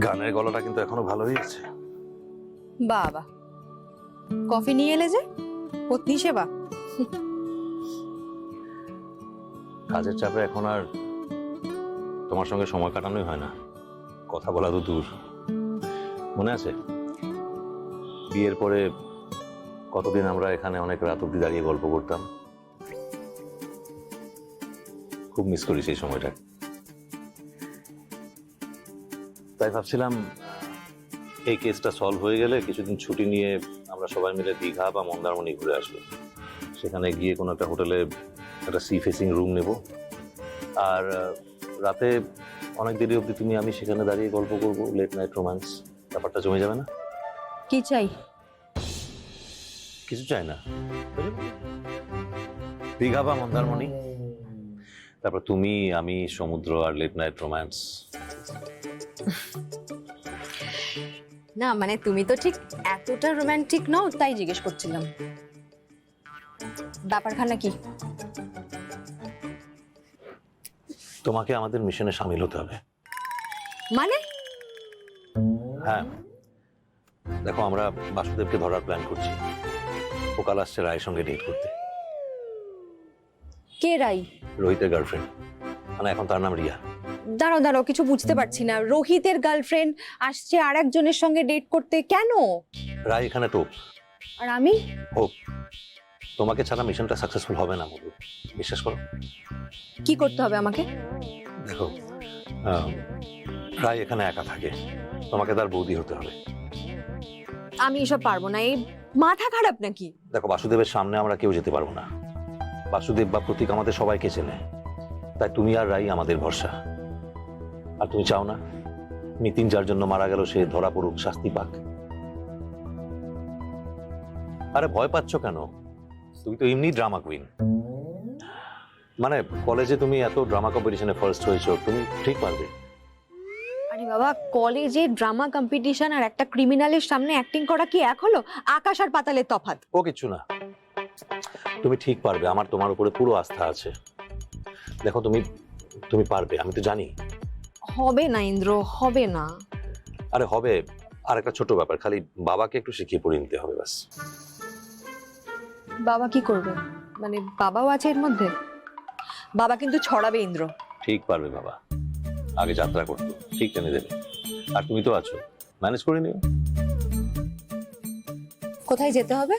গানের গলাটা কিন্তু এখনো ভালোই আছে। বাবা, কফি নিয়ে এলে যে? পত্নী সেবা। কাজের চাপে এখন আর তোমার সঙ্গে সময় কাটানোই হয় না, কথা বলা তো দূর। মনে আছে বিয়ের পরে কতদিন আমরা এখানে অনেক রাত অব্দি দাঁড়িয়ে গল্প করতাম? খুব মিস করি সেই সময়টা। তাই ভাবছিলাম এই কেসটা সলভ হয়ে গেলে কিছুদিন ছুটি নিয়ে আমরা সবাই মিলে দীঘা বা মন্দারমণি ঘুরে আসবো। সেখানে গিয়ে কোনো একটা হোটেলে একটা সি ফেসিং রুম নেব, আর রাতে অনেক দেরি অবধি তুমি আমি সেখানে দাঁড়িয়ে গল্প করবো, লেট নাইট রোম্যান্স। ব্যাপারটা জমে যাবে না? কি চাই? কিছু চাই না, দীঘা বা মন্দারমণি, তারপর তুমি আমি সমুদ্র আর লেট নাইট রোম্যান্স। না মানে তুমি তো ঠিক এতটা রোমান্টিক নও, তাই জিজ্ঞেস করছিলাম। ব্যাপারখানা কি? তোমাকে আমাদের মিশনে সামিল হতে হবে। মানে? হ্যাঁ দেখো, আমরা বাসুদেবকে ধরার প্ল্যান করছি। ও কাল আসছে রায়ের সঙ্গে ডেট করতে। কে রাই? রোহিতের গার্লফ্রেন্ড, মানে এখন তার নাম রিয়া। দাঁড়াও দাঁড়াও, কিছু বুঝতে পারছি না। রোহিতের গার্লফ্রেন্ড আসছে আর একজনের সঙ্গে ডেট করতে, কেন? রায় এখানে টোপ, আর আমি? হোপ। তোমাকে ছাড়া মিশনটা সাকসেসফুল হবে না মধু, বিশ্বাস করো। কি করতে হবে আমাকে? দেখো রায় এখানে একা থাকে, তোমাকে তার বৌদি হতে হবে। আমি এসব পারবো না, এই মাথা খারাপ নাকি? দেখো বাসুদেবের সামনে আমরা কেউ যেতে পারবো না। বাসুদেব বা প্রতীক আমাদের সবাইকে চেনে, তাই তুমি আর রাই আমাদের ভরসা। আর তুমি চাও না নিতিন যার জন্য মারা গেল সে ধরা পড়ুক, শাস্তি পাক? আরে ভয় পাচ্ছ কেন? তুমি তো এমনি ড্রামা কুইন। মানে কলেজে তুমি এত ড্রামা কম্পিটিশনে ফার্স্ট হয়েছো, তুমি ঠিক পারবে। আরে বাবা, কলেজে ড্রামা কম্পিটিশন আর একটা ক্রিমিনালের সামনে অ্যাক্টিং করা কি এক হলো? আকাশ আর পাতালের তফাৎ। ও কিচ্ছু না, তুমি ঠিক পারবে, আমার তোমার উপরে পুরো আস্থা আছে। দেখো তুমি তুমি পারবে, আমি তো জানি। হবে না ইন্দ্র, হবে না। আরে হবে। আর একটা ছোট ব্যাপার, খালি বাবাকে একটু শিখিয়ে পড়িয়ে নিতে হবে ব্যাস। বাবা কি করবে? মানে বাবাও আছে এর মধ্যে? বাবা কিন্তু ছড়াবে ইন্দ্র। ঠিক পারবে বাবা, আগে যাত্রা করতো, ঠিক টেনে দেবে। আর তুমি তো আছো, ম্যানেজ করে নিও। কোথায় যেতে হবে?